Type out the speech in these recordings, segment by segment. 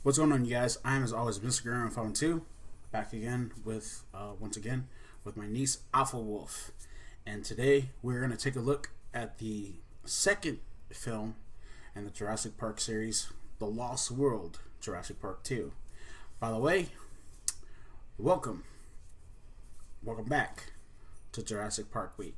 What's going on, you guys? I am, as always, Mr. Grimreaper 2, back again with, once again, with my niece, Alpha Wolf. And today, we're going to take a look at the second film in the Jurassic Park series, The Lost World, Jurassic Park 2. By the way, welcome back to Jurassic Park Week.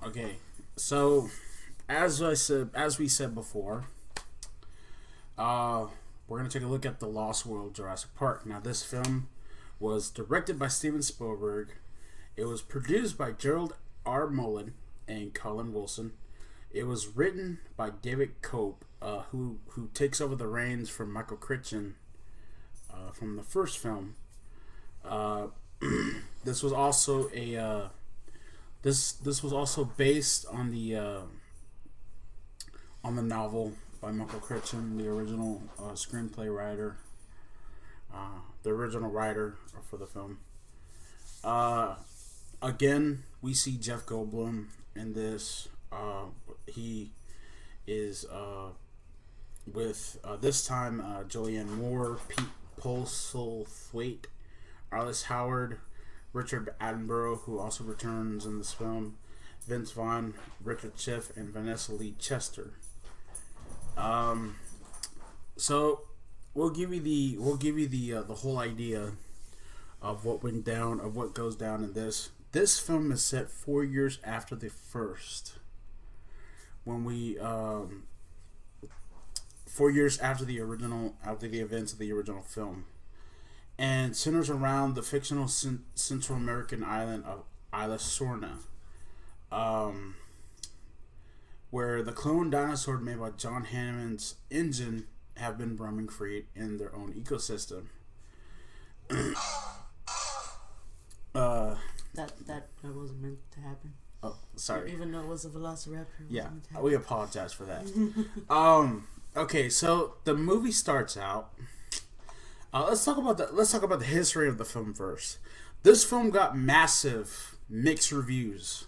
Okay, so as we said before, we're gonna take a look at The Lost World, Jurassic Park. Now, this film was directed by Steven Spielberg. It was produced by Gerald R. Mullen and Colin Wilson. It was written by David Cope, who takes over the reins from Michael Crichton from the first film. This was also a This was also based on the novel by Michael Crichton, the original screenplay writer, the original writer for the film. Again, we see Jeff Goldblum in this. He is with this time Julianne Moore, Pete Postlethwaite, Arliss Howard, Richard Attenborough, who also returns in this film, Vince Vaughn, Richard Schiff, and Vanessa Lee Chester. So we'll give you the whole idea of what went down, of what goes down in this. This film is set 4 years after the first. When we 4 years after the events of the original film, and centers around the fictional Central American island of Isla Sorna, where the clone dinosaur made by John Hammond's engine have been roaming free in their own ecosystem. That wasn't meant to happen. Oh, sorry. Even though it was a velociraptor. Yeah, we apologize for that. Okay, so the movie starts out. Let's talk about the history of the film first. This film got massive mixed reviews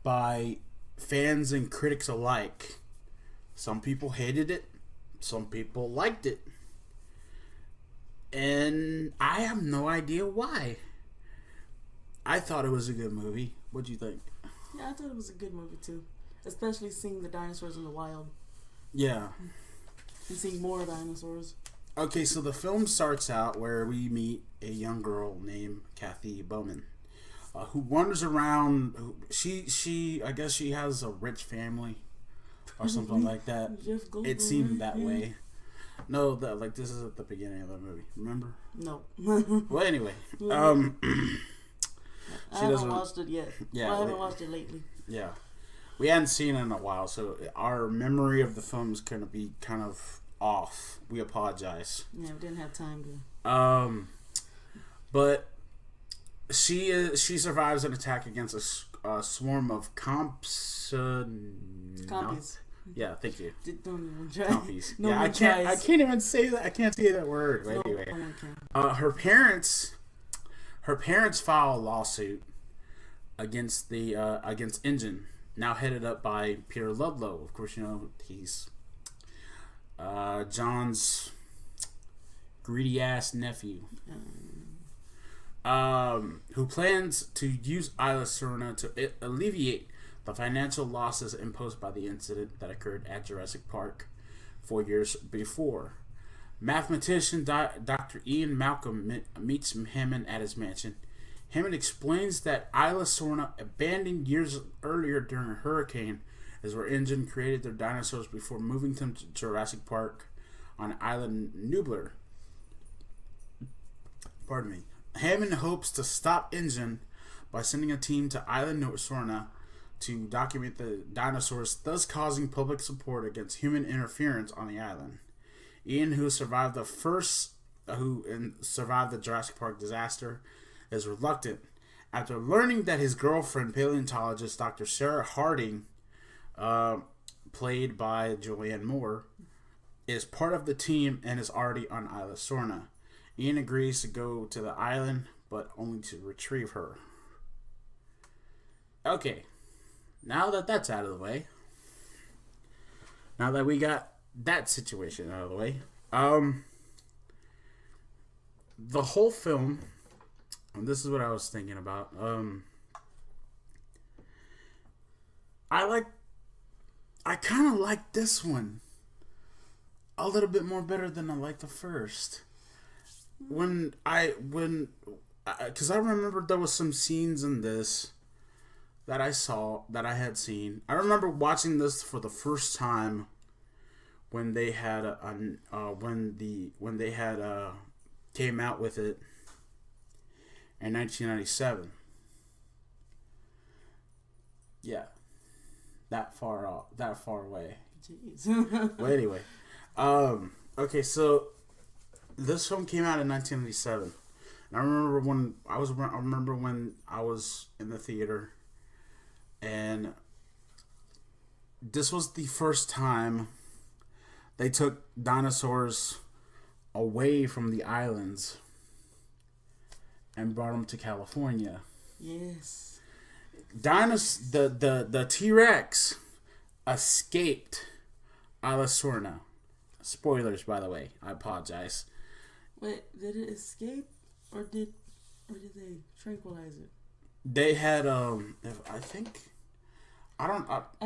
by fans and critics alike. Some people hated it, some people liked it, and I have no idea why. I thought it was a good movie. What do you think? Yeah, I thought it was a good movie too, especially seeing the dinosaurs in the wild. Yeah, and seeing more dinosaurs. Okay, so the film starts out where we meet a young girl named Kathy Bowman, who wanders around. I guess she has a rich family, or something like that. It seemed that way. No, this is at the beginning of the movie. Remember? No. Well, anyway, I haven't watched it yet. Yeah, I haven't watched it lately. Yeah, we hadn't seen it in a while, so our memory of the film is going to be kind of off. We apologize. Yeah, we didn't have time to. But she survives an attack against a swarm of compies. Yeah, thank you. Don't even try. Compies. Yeah, I can't even say that. I can't say that word. But anyway, her parents file a lawsuit against Engine, now headed up by Peter Ludlow. Of course, you know he's John's greedy ass nephew, who plans to use Isla Sorna to alleviate the financial losses imposed by the incident that occurred at Jurassic Park 4 years before. Mathematician Dr. Ian Malcolm meets Hammond at his mansion. Hammond explains that Isla Sorna, abandoned years earlier during a hurricane, is where Engine created their dinosaurs before moving them to Jurassic Park on Island Nublar. Pardon me. Hammond hopes to stop Engine by sending a team to Island Sorna to document the dinosaurs, thus causing public support against human interference on the island. Ian, who survived the Jurassic Park disaster, is reluctant. After learning that his girlfriend, paleontologist Dr. Sarah Harding, played by Julianne Moore, is part of the team and is already on Isla Sorna. Ian agrees to go to the island, but only to retrieve her. Okay, now that that's out of the way, now that we got that situation out of the way, the whole film, and this is what I was thinking about, I kind of like this one a little bit more better than I like the first. Because I remember there was some scenes in this that I had seen. I remember watching this for the first time when they had came out with it in 1997. Yeah, that far away. Jeez. Well, anyway, okay, so this film came out in 1997. And I remember when I was in the theater, and this was the first time they took dinosaurs away from the islands and brought them to California. Yes. The T-Rex escaped Isla Sorna. Spoilers, by the way. I apologize. Wait, did it escape, or did they tranquilize it? They had I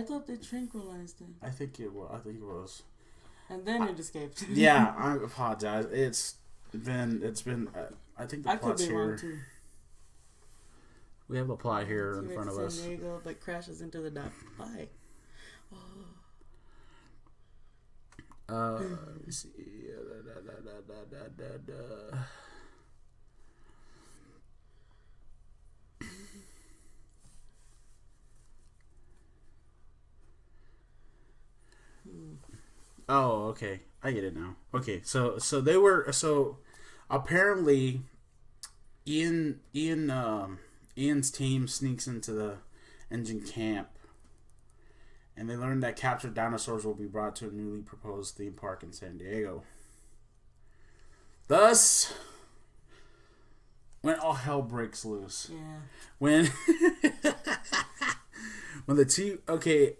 thought they tranquilized it. I think it was. And then it escaped. Yeah, I apologize. It's been. I think the plot's here. I could be wrong too. We have a plot here in front of us. San Diego, but crashes into the dock. Why? Let me see. Oh, okay. I get it now. Okay, so apparently Ian's team sneaks into the engine camp, and they learn that captured dinosaurs will be brought to a newly proposed theme park in San Diego. Thus, when all hell breaks loose. Yeah. When the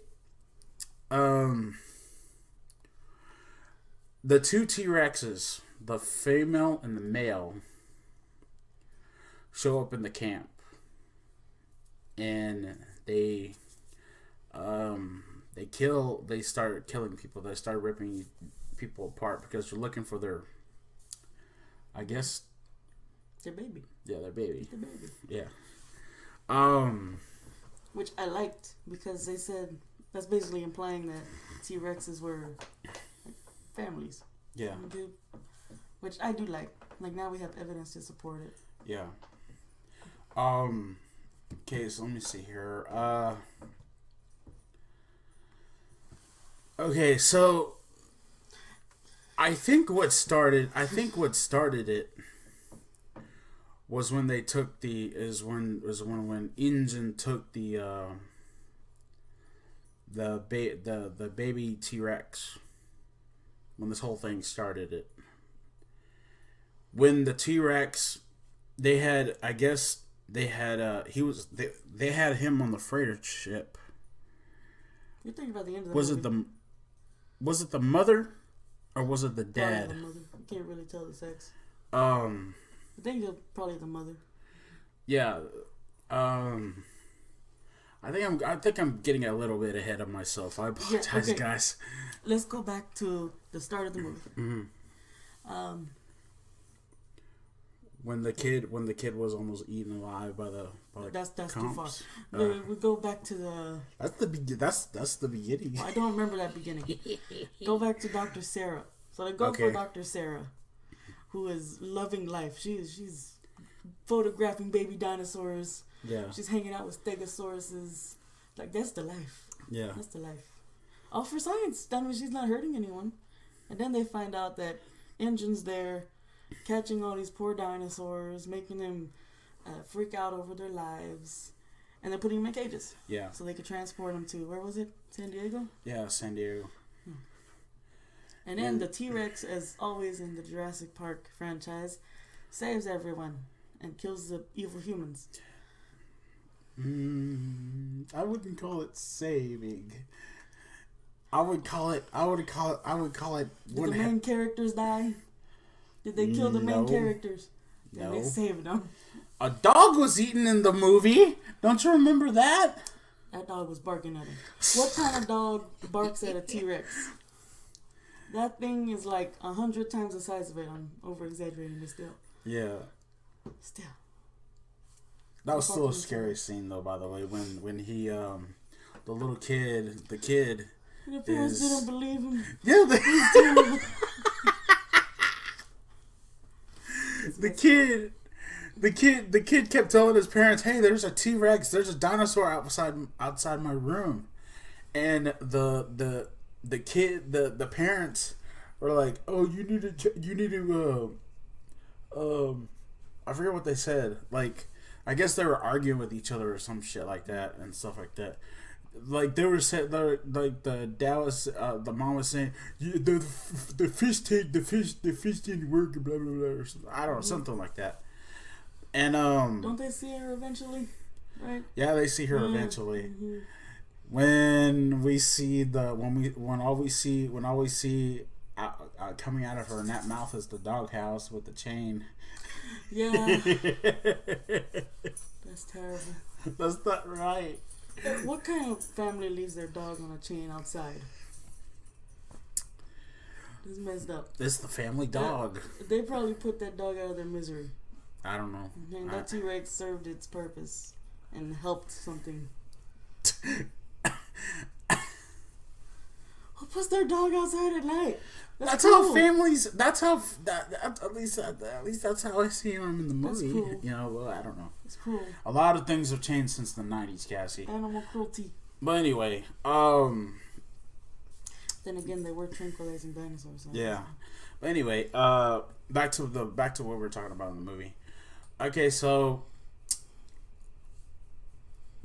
the two T-Rexes, the female and the male, show up in the camp, and they start killing people. They start ripping people apart because they're looking for their baby. Yeah, their baby. The baby. Yeah. Which I liked, because they said that's basically implying that T-Rexes were like families. Yeah. Which I do like. Like, now we have evidence to support it. Yeah. Okay, so let me see here. Okay, so I think what started it was when they took when Ingen took the baby T-Rex, when this whole thing started it. When the T-Rex, they had him on the freighter ship. You're thinking about the end of the movie. Was it the mother or was it the dad? Probably the mother. You can't really tell the sex. I think it's probably the mother. Yeah. I think I'm getting a little bit ahead of myself. I apologize, guys. Let's go back to the start of the movie. Mm-hmm. When the kid was almost eaten alive by the that's comps. Too far. We go back to the. That's the beginning. I don't remember that beginning. Go back to Dr. Sarah. So they go for Dr. Sarah, who is loving life. She's photographing baby dinosaurs. Yeah. She's hanging out with stegosauruses. Like, that's the life. Yeah. That's the life. All for science. That means she's not hurting anyone. And then they find out that Engine's there, catching all these poor dinosaurs, making them freak out over their lives. And they're putting them in cages. Yeah. So they could transport them to, where was it? San Diego? Yeah, San Diego. And then the T-Rex, as always in the Jurassic Park franchise, saves everyone and kills the evil humans. I wouldn't call it saving. I would call it. Did the main characters die? Did they kill the main characters? No. They saved them. A dog was eaten in the movie. Don't you remember that? That dog was barking at him. What kind of dog barks at a T-Rex? That thing is like 100 times the size of it. I'm over-exaggerating, but still. Yeah. Still. That was still a scary scene, though, by the way, when he, the little kid, the kid... The parents didn't believe him. Yeah, the kid kept telling his parents, "Hey, there's a T-Rex, there's a dinosaur outside my room," and the parents were like, "Oh, you need to I forget what they said. Like, I guess they were arguing with each other or some shit like that and stuff like that." Like they were saying, like the dad was, the mom was saying, the fish didn't work, blah blah blah, or something. I don't know, something like that. And don't they see her eventually? Right? Yeah, they see her eventually. Mm-hmm. When we see when all we see coming out of her net mouth is the doghouse with the chain. Yeah. That's terrible. That's not right. What kind of family leaves their dog on a chain outside? This is messed up. It's the family dog. They probably put that dog out of their misery. I don't know. And that T-Rex served its purpose and helped something. Who puts their dog outside at night? That's cool. How families. That's how. At least that's how I see them in the movie. That's cool. You know, well, I don't know. It's cool. A lot of things have changed since the '90s, Cassie. Animal cruelty. But anyway, Then again, they were tranquilizing dinosaurs. Yeah. But anyway, back to what we were talking about in the movie. Okay, so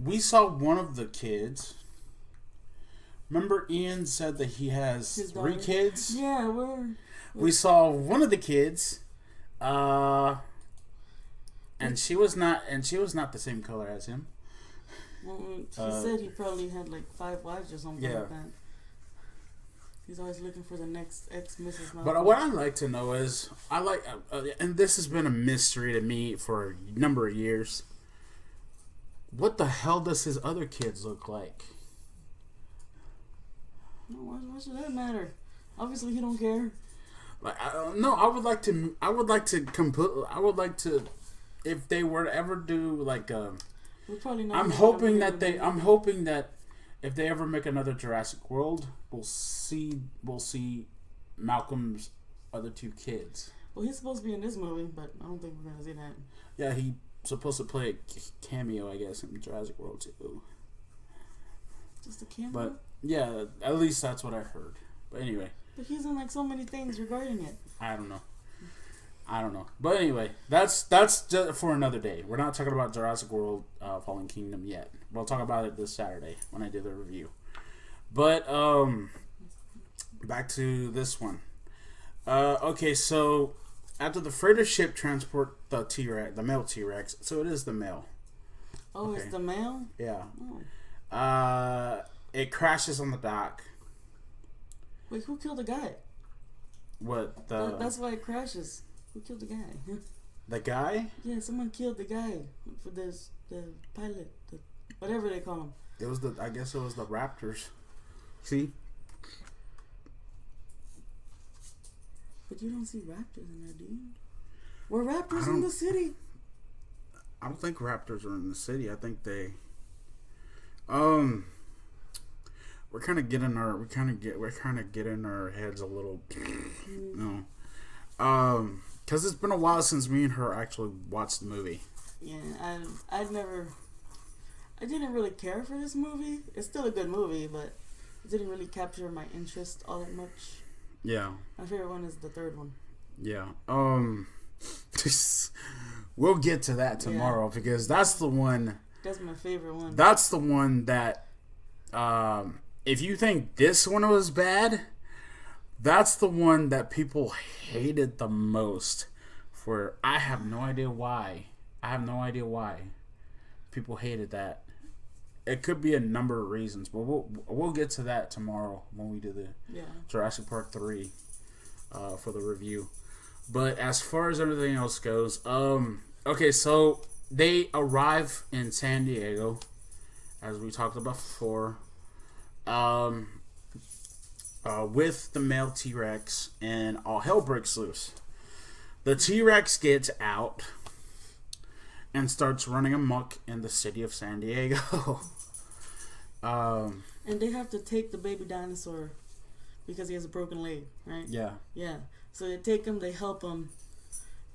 we saw one of the kids. Remember, Ian said that he has 3 kids. Yeah, we saw one of the kids, and she was not the same color as him. Well, he said he probably had like 5 wives or something like that. He's always looking for the next ex-Mrs. Malcolm. But what I'd like to know is, and this has been a mystery to me for a number of years. What the hell does his other kids look like? No, why should that matter? Obviously, he don't care. Like, I would like to, if they were to ever do like we're probably not. I'm hoping that if they ever make another Jurassic World, we'll see Malcolm's other 2 kids. Well, he's supposed to be in this movie, but I don't think we're gonna see that. Yeah, he's supposed to play a cameo, I guess, in Jurassic World 2. Just a cameo? But yeah, at least that's what I heard. But anyway. But he's in like so many things regarding it. I don't know. But anyway, that's just for another day. We're not talking about Jurassic World Fallen Kingdom yet. We'll talk about it this Saturday when I do the review. But back to this one. Okay, so after the freighter ship transport the T-Rex, the male T-Rex, so it is the male. Oh, okay. It's the male? Yeah. Oh. It crashes on the dock. Wait, who killed the guy? What? That's why it crashes. Who killed the guy? The guy? Yeah, someone killed the guy for the pilot, whatever they call him. I guess it was the Raptors. See? But you don't see raptors in there, do you? Were raptors in the city? I don't think raptors are in the city. I think they. We're kind of getting our heads a little. No. Because it's been a while since me and her actually watched the movie. Yeah, I didn't really care for this movie. It's still a good movie, but it didn't really capture my interest all that much. Yeah. My favorite one is the 3rd one. Yeah. We'll get to that tomorrow because that's the one That's my favorite one. That's the one that, if you think this one was bad, that's the one that people hated the most. For I have no idea why. People hated that. It could be a number of reasons, but we'll get to that tomorrow when we do the Jurassic Park 3 for the review. But as far as everything else goes, okay, so they arrive in San Diego, as we talked about before, with the male T-Rex, and all hell breaks loose. The T-Rex gets out and starts running amok in the city of San Diego. And they have to take the baby dinosaur because he has a broken leg, right? Yeah. Yeah. So they take him, they help him,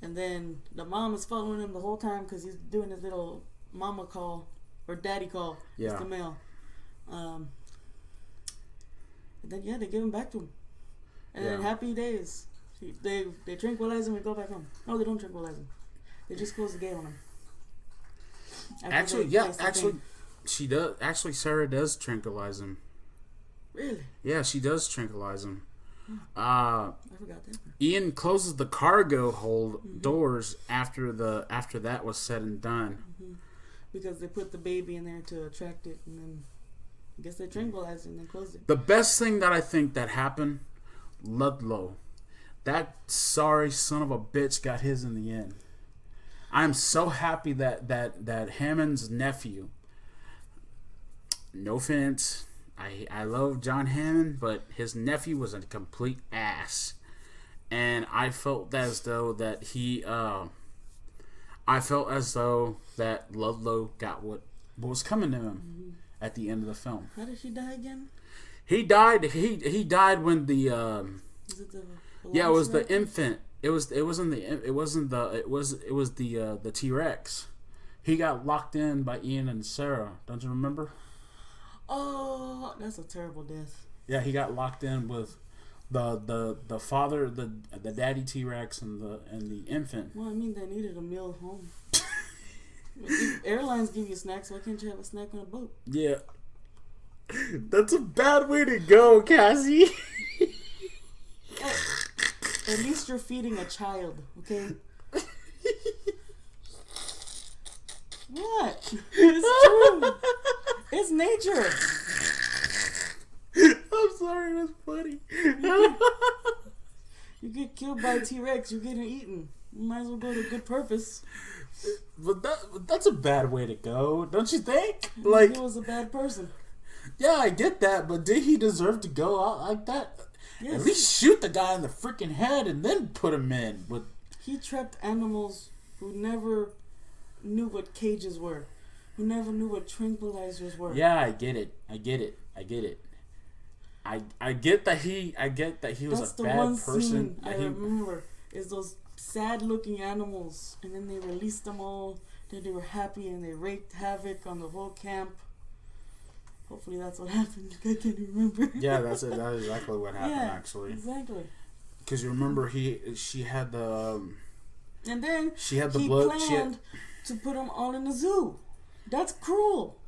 and then the mom is following him the whole time because he's doing his little mama call or daddy call. Yeah. It's the male. And then they give him back to him, and then happy days. They tranquilize him and go back home. No, they don't tranquilize him. They just close the gate on him. Actually, she does. Actually, Sarah does tranquilize him. Really? Yeah, she does tranquilize him. I forgot that. Ian closes the cargo hold doors after that was said and done. Mm-hmm. Because they put the baby in there to attract it, and then I guess they tranquilized it and then closed it. The best thing that I think that happened, Ludlow, that sorry son of a bitch got his in the end. I'm so happy that Hammond's nephew. No offense. I love John Hammond, but his nephew was a complete ass, and I felt as though that Ludlow got what was coming to him at the end of the film. How did she die again? He died. He died when the Is it the it was the infant. It was the T-Rex. He got locked in by Ian and Sarah. Don't you remember? Oh, that's a terrible death. Yeah, he got locked in with the father, the daddy T-Rex, and the infant. Well, I mean, they needed a meal at home. Airlines give you snacks. Why can't you have a snack on a boat? Yeah, that's a bad way to go, Cassie. At least you're feeding a child, okay? What? It's true. It's nature. I'm sorry, that's funny. You get killed by a T-Rex, you're getting eaten. You might as well go to good purpose. But that's a bad way to go, don't you think? Like, he was a bad person. Yeah, I get that, but did he deserve to go out like that? Yes. At least shoot the guy in the freaking head and then put him in. But he trapped animals who never knew what cages were, who never knew what tranquilizers were. Yeah, I get it. I get that he was That's a bad person. Scene I remember is those sad-looking animals, and then they released them all. Then they were happy and they wreaked havoc on the whole camp. Hopefully that's what happened. I can't remember. Yeah, that's it. That's exactly what happened. Yeah, actually, exactly. Because you remember she had the and then she had the blood. Planned to put them all in the zoo. That's cruel.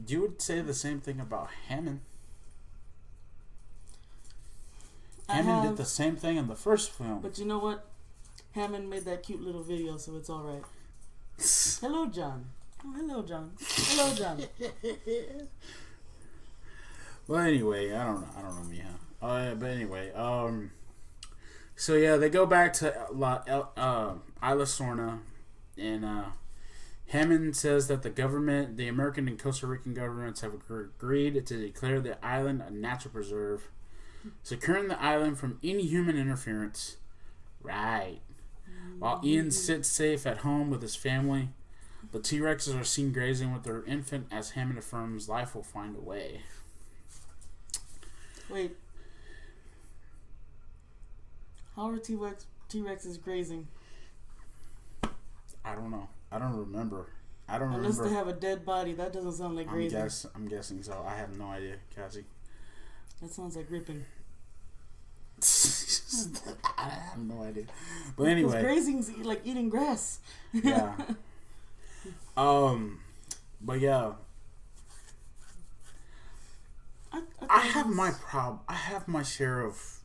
You would say the same thing about Hammond. Hammond did the same thing in the first film. But you know what? Hammond made that cute little video, so it's all right. Hello, John. Oh, hello, John. Hello, John. Well, anyway, I don't know, Mia. But anyway, so yeah, they go back to Isla Sorna, and Hammond says that the American and Costa Rican governments have agreed to declare the island a natural preserve, securing the island from any human interference. Right. While Ian sits safe at home with his family, the T-Rexes are seen grazing with their infant as Hammond affirms life will find a way. Wait. How are T-Rexes grazing? I don't know. I don't remember. Unless they have a dead body. That doesn't sound like grazing. I'm guessing so. I have no idea, Cassie. That sounds like ripping. I have no idea. But anyway, because grazing's like eating grass. Yeah. But yeah, I have my share of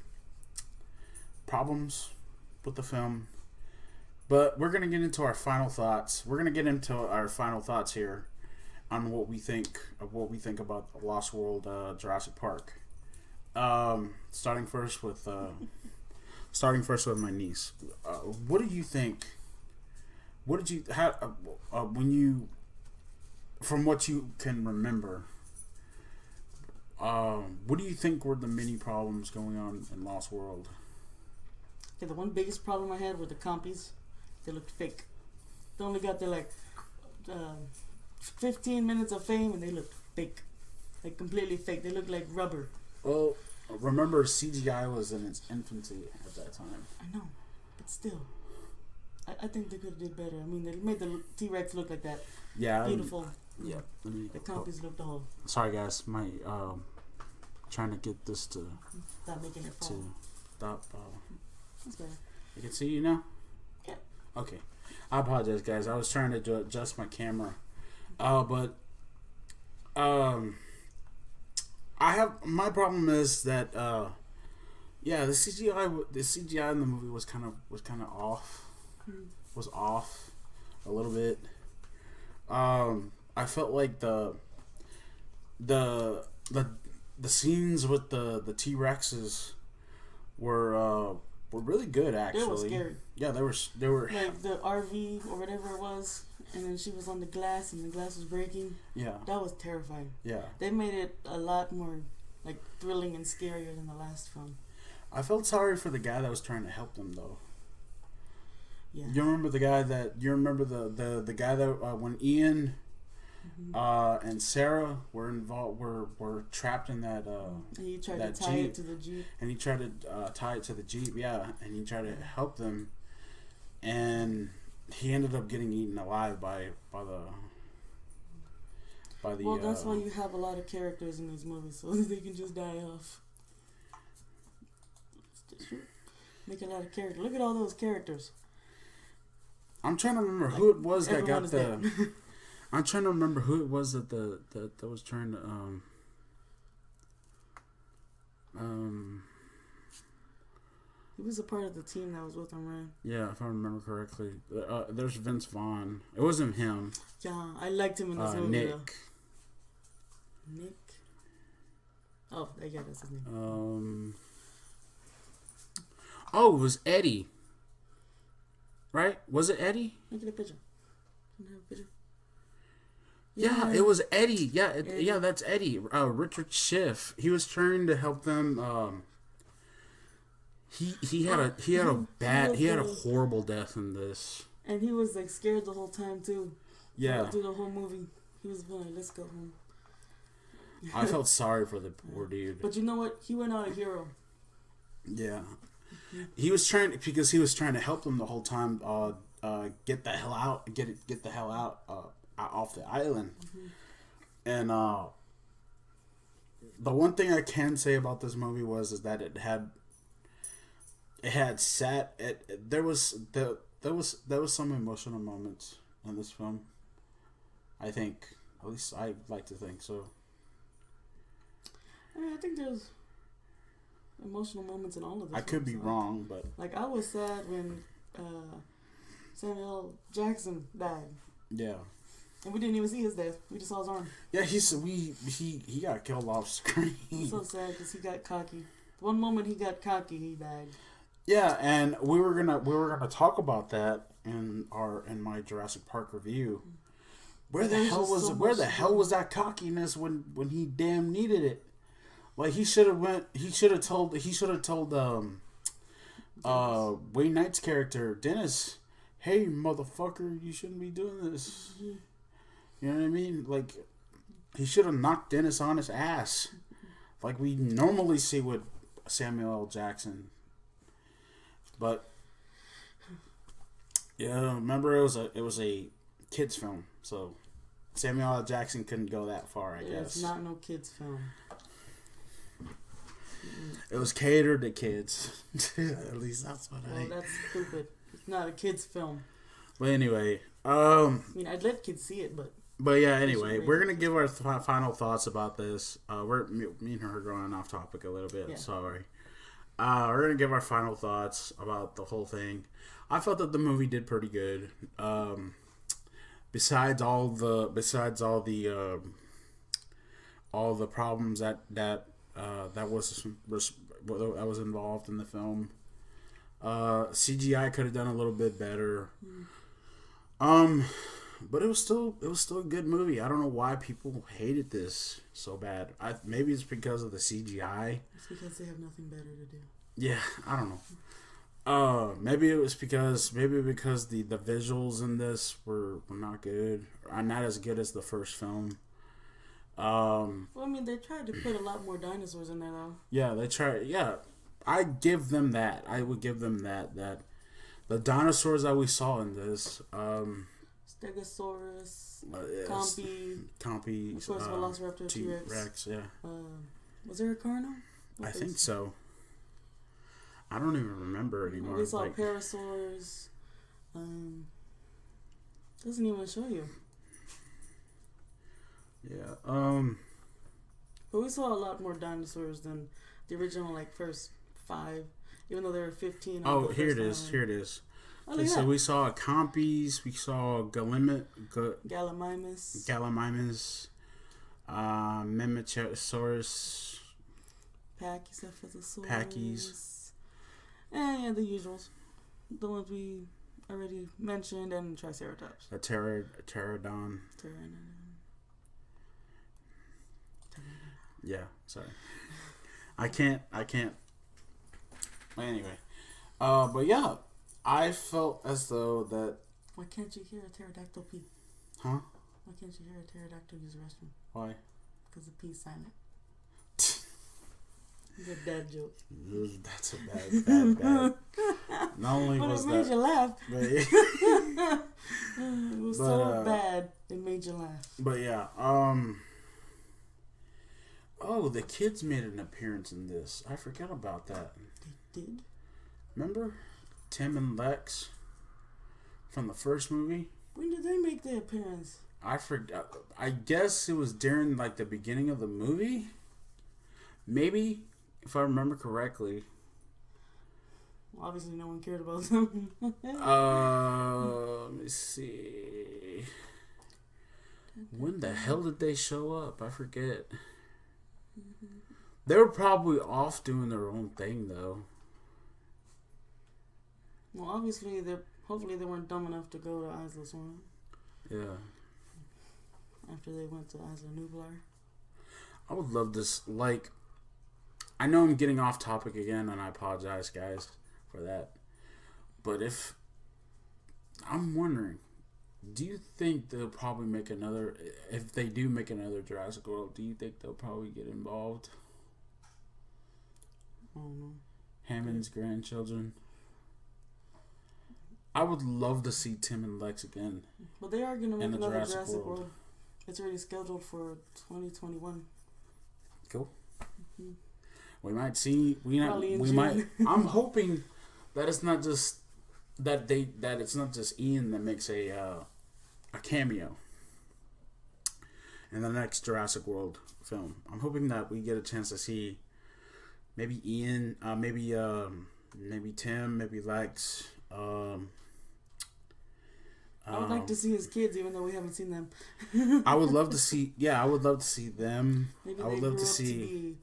problems with the film. But we're gonna get into our final thoughts. Here on what we think about Lost World, Jurassic Park. Starting first with my niece. What do you think? What did you when you, from what you can remember? What do you think were the many problems going on in Lost World? Okay, the one biggest problem I had were the compies. They looked fake. They only got their 15 minutes of fame and they looked fake. Like completely fake. They looked like rubber. Well, remember CGI was in its infancy at that time. I know, but still. I think they could have did better. I mean, they made the T-Rex look like that. Yeah. Beautiful. Yeah. The compies looked all... Sorry guys, my trying to get this to... Stop making it fall. To stop. That's better. You can see you now? Yeah. Okay. I apologize, guys. I was trying to adjust my camera. But I have, my problem is that the CGI in the movie was kind of off. Was off a little bit. I felt like the scenes with the T-Rexes were really good, actually. They were scary. Yeah, they were like the RV or whatever it was, and then she was on the glass and the glass was breaking. Yeah. That was terrifying. Yeah. They made it a lot more like thrilling and scarier than the last film. I felt sorry for the guy that was trying to help them though. Yeah. You remember the guy that the guy that when Ian and Sarah were involved were trapped in that and he tried that to tie Jeep. it to the Jeep. And he tried to tie it to the Jeep, yeah, and he tried to help them, and he ended up getting eaten alive by the. Well, that's why you have a lot of characters in these movies, so they can just die off. Make a lot of characters. Look at all those characters. I'm trying to remember who it was that got the. Dead. I'm trying to remember who it was that that was trying to He was a part of the team that was with him, right? Yeah, if I remember correctly. There's Vince Vaughn. It wasn't him. Yeah, I liked him in this movie. Nick. Though. Nick. Oh, yeah, that's his name. Oh, it was Eddie. Right? Was it Eddie? Look at the picture. Can I have a picture? Yeah, it was Eddie. Yeah, yeah, that's Eddie. Richard Schiff. He was trying to help them. He had a horrible death in this. And he was like scared the whole time too. Yeah. Through the whole movie, he was like, "Let's go home." I felt sorry for the poor dude. But you know what? He went out a hero. Yeah. He was trying to help them the whole time. Get the hell out. Get the hell out. Off the island. And the one thing I can say about this movie is that there was some emotional moments in this film. I think, at least I like to think so. I think there's emotional moments in all of this. I could be wrong, but like I was sad when Samuel Jackson died. Yeah. And we didn't even see his death. We just saw his arm. Yeah, he got killed off screen. So sad because he got cocky. One moment he got cocky, he died. Yeah, and we were gonna talk about that in my Jurassic Park review. Where the hell was that cockiness when he damn needed it? Like he should have told Wayne Knight's character Dennis, "Hey motherfucker, you shouldn't be doing this." Mm-hmm. You know what I mean? Like he should have knocked Dennis on his ass, like we normally see with Samuel L. Jackson. But yeah, remember it was a kids film, so Samuel L. Jackson couldn't go that far. I guess it's not no kids film. It was catered to kids. At least that's what Well, that's stupid. It's not a kids' film. But anyway, I mean, I'd let kids see it, but. But yeah, anyway, we're gonna give our final thoughts about this. Me and her are going off topic a little bit. Yeah. Sorry. We're gonna give our final thoughts about the whole thing. I felt that the movie did pretty good. Besides all the problems that was involved in the film, CGI could have done a little bit better. But it was still a good movie. I don't know why people hated this so bad. Maybe it's because of the CGI. It's because they have nothing better to do. Yeah, I don't know. Maybe it was because the visuals in this were not good, or not as good as the first film. Well, I mean, they tried to put a lot more dinosaurs in there, though. Yeah, they tried. Yeah, I give them that. I would give them that the dinosaurs that we saw in this. Stegosaurus, yes, Compy, of course, Velociraptor, T-Rex, yeah. Was there a Carno? I think so. I don't even remember anymore. We saw parasaurs. Doesn't even show you. Yeah. But we saw a lot more dinosaurs than the original, first 5, even though there were 15. Oh, here it is. Here it is. Okay, so we saw Compies, we saw Gallimimus, Mimichosaurus, Pachycephalosaurus, and the usuals, the ones we already mentioned, and Triceratops. A pterodon. Yeah, sorry. I can't. Anyway, but yeah. I felt as though that... Why can't you hear a pterodactyl pee? Huh? Why can't you hear a pterodactyl use the restroom? Why? Because the pee's silent. It's a dad joke. That's a bad. Not only but was it made that... you laugh. But, it was so bad, it made you laugh. But yeah, Oh, the kids made an appearance in this. I forgot about that. They did? Remember? Tim and Lex from the first movie. When did they make their appearance? I forgot. I guess it was during the beginning of the movie. Maybe, if I remember correctly. Well, obviously, no one cared about them. Let me see. When the hell did they show up? I forget. They were probably off doing their own thing, though. Well, obviously, hopefully they weren't dumb enough to go to Isla Sorna. Yeah. After they went to Isla Nublar. I would love this. I know I'm getting off topic again, and I apologize, guys, for that. But I'm wondering, do you think they'll probably make another? If they do make another Jurassic World, do you think they'll probably get involved? I don't know. Hammond's grandchildren. I would love to see Tim and Lex again. But they are going to make another Jurassic World. It's already scheduled for 2021. Cool. Mm-hmm. We might see. We might. I'm hoping that it's not just that it's not just Ian that makes a cameo in the next Jurassic World film. I'm hoping that we get a chance to see maybe Ian, maybe Tim, maybe Lex. I would like to see his kids, even though we haven't seen them. I would love to see. Yeah, I would love to see them. Maybe I would love to see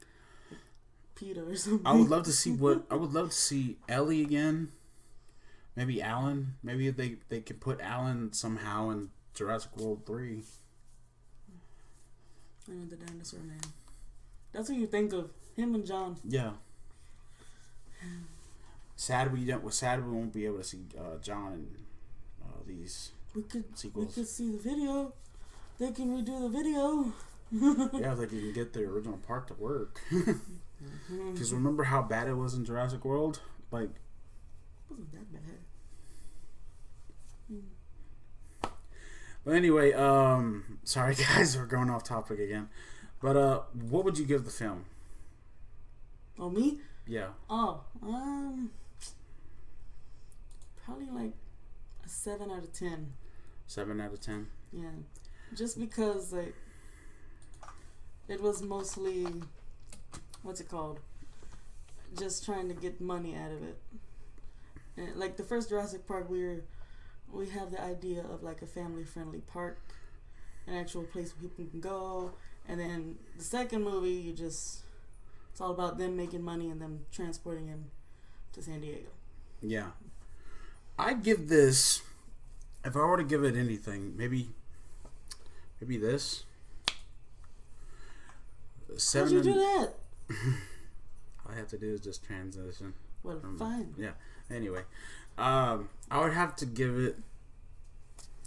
Peter or something. I would love to see I would love to see Ellie again. Maybe Alan. Maybe they could put Alan somehow in Jurassic World 3. I know the dinosaur man. That's what you think of him and John. Yeah. Sad we won't be able to see John in these sequels. We could see the video. They can redo the video. Yeah, they can get the original part to work. Because remember how bad it was in Jurassic World? It wasn't that bad. But anyway, sorry guys, we're going off topic again. But what would you give the film? Oh, me? Yeah. Oh, probably like a 7 out of 10. 7 out of 10. Yeah, just because like it was mostly, what's it called? Just trying to get money out of it. And like the first Jurassic Park, we have the idea of like a family-friendly park, an actual place where people can go. And then the second movie, it's all about them making money and them transporting him to San Diego. Yeah. I give this, if I were to give it anything, maybe this. How'd you do that? All I have to do is just transition. Well, fine. Yeah. Anyway, I would have to give it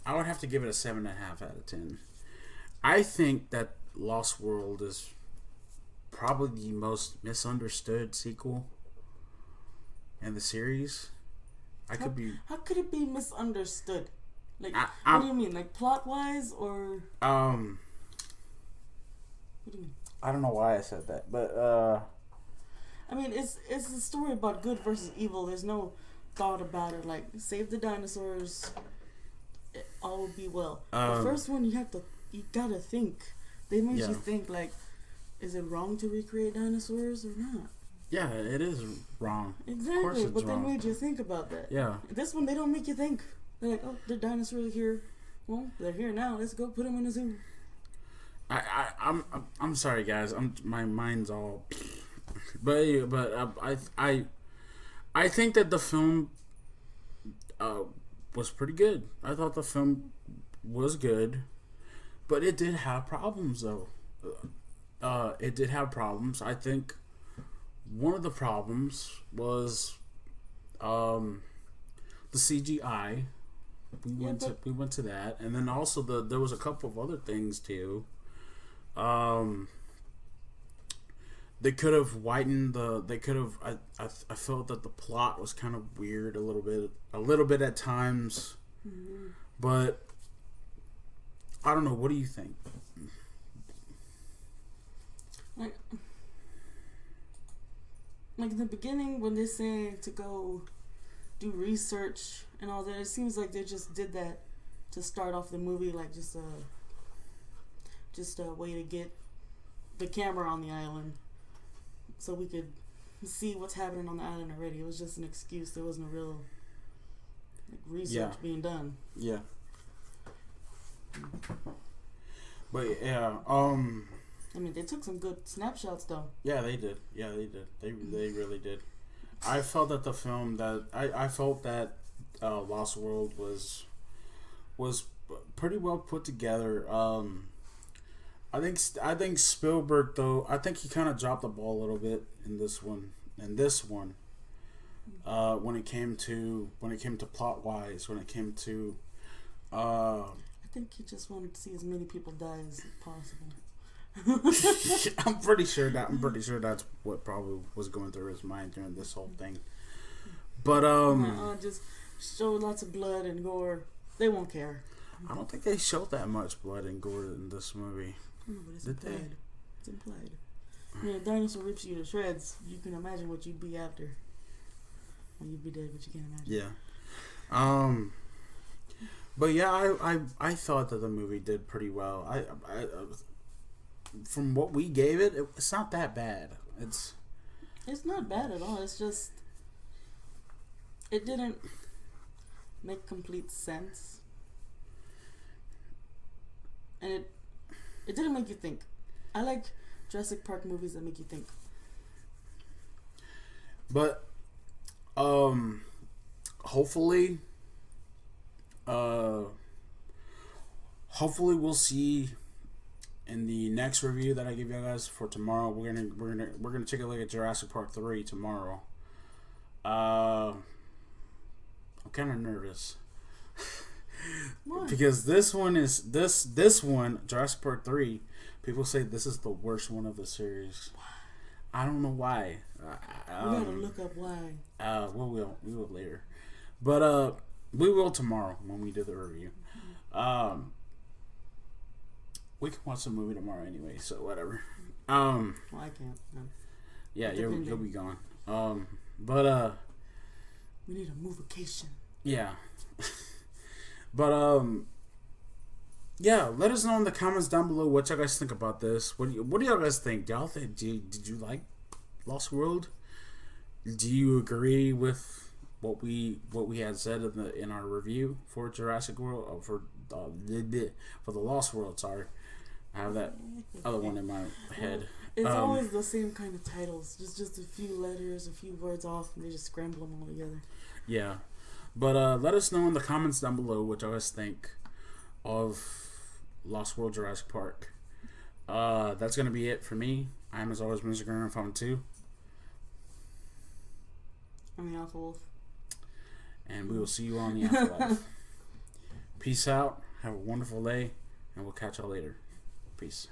a 7.5 out of 10. I think that Lost World is probably the most misunderstood sequel in the series. How could it be misunderstood? Like, what do you mean? Like, plot-wise, or... What do you mean? I don't know why I said that, but, I mean, it's a story about good versus evil. There's no thought about it. Like, save the dinosaurs, all will be well. The first one, you gotta think. They made you think, like, is it wrong to recreate dinosaurs or not? Yeah, it is wrong. Exactly, but they made you think about that. Yeah. This one, they don't make you think. They're like, oh, the dinosaurs are here. Well, they're here now. Let's go put them in a zoo. I'm sorry, guys. My mind's all, but I think that the film was pretty good. I thought the film was good, but it did have problems though. It did have problems. I think one of the problems was the CGI. We went to that, and then also there was a couple of other things too. They could have widened I felt that the plot was kind of weird a little bit at times. Mm-hmm. But I don't know, what do you think? Like in the beginning when they say to go do research and all that, it seems like they just did that to start off the movie, like just a way to get the camera on the island so we could see what's happening on the island already. It was just an excuse. There wasn't a real research being done. Yeah. But yeah, I mean, they took some good snapshots though. Yeah, they did. They really did. I felt that the film I felt that Lost World was pretty well put together. I think Spielberg though, I think he kind of dropped the ball a little bit in this one. When it came to plot wise, when it came to I think he just wanted to see as many people die as possible. I'm pretty sure that's what probably was going through his mind during this whole thing. But just show lots of blood and gore. They won't care. I don't think they showed that much blood and gore in this movie. No, but it's implied. It's implied. I mean, a dinosaur rips you to shreds. You can imagine what you'd be after. Well, you'd be dead, but you can't imagine. Yeah. But yeah, I thought that the movie did pretty well. I from what we gave it, it's not that bad. It's not bad at all. It's just it didn't make complete sense, and it didn't make you think. I like Jurassic Park movies that make you think. But hopefully we'll see in the next review that I give you guys for tomorrow. We're gonna take a look at Jurassic Park 3 tomorrow. I'm kind of nervous. Why? Because this one Jurassic Park 3, people say this is the worst one of the series. I don't know why. We gotta look up why. We will later, but we will tomorrow when we do the review. We can watch the movie tomorrow anyway, so whatever. Well, I can't. No. Yeah, Depending. you'll be gone. But we need a move vacation. yeah. But yeah, let us know in the comments down below what y'all guys think about this. What do y'all guys think? Y'all think did you like Lost World? Do you agree with what we had said in our review for Jurassic World for the Lost World? Sorry, I have that other one in my head. It's always the same kind of titles, just a few letters, a few words off, and they just scramble them all together. Yeah, but let us know in the comments down below what you guys think of Lost World Jurassic Park. That's gonna be it for me. I'm as always Mr. Grimreaper 2. I'm the Alpha Wolf. And we will see you on the afterlife. Peace out. Have a wonderful day. And we'll catch y'all later. Peace.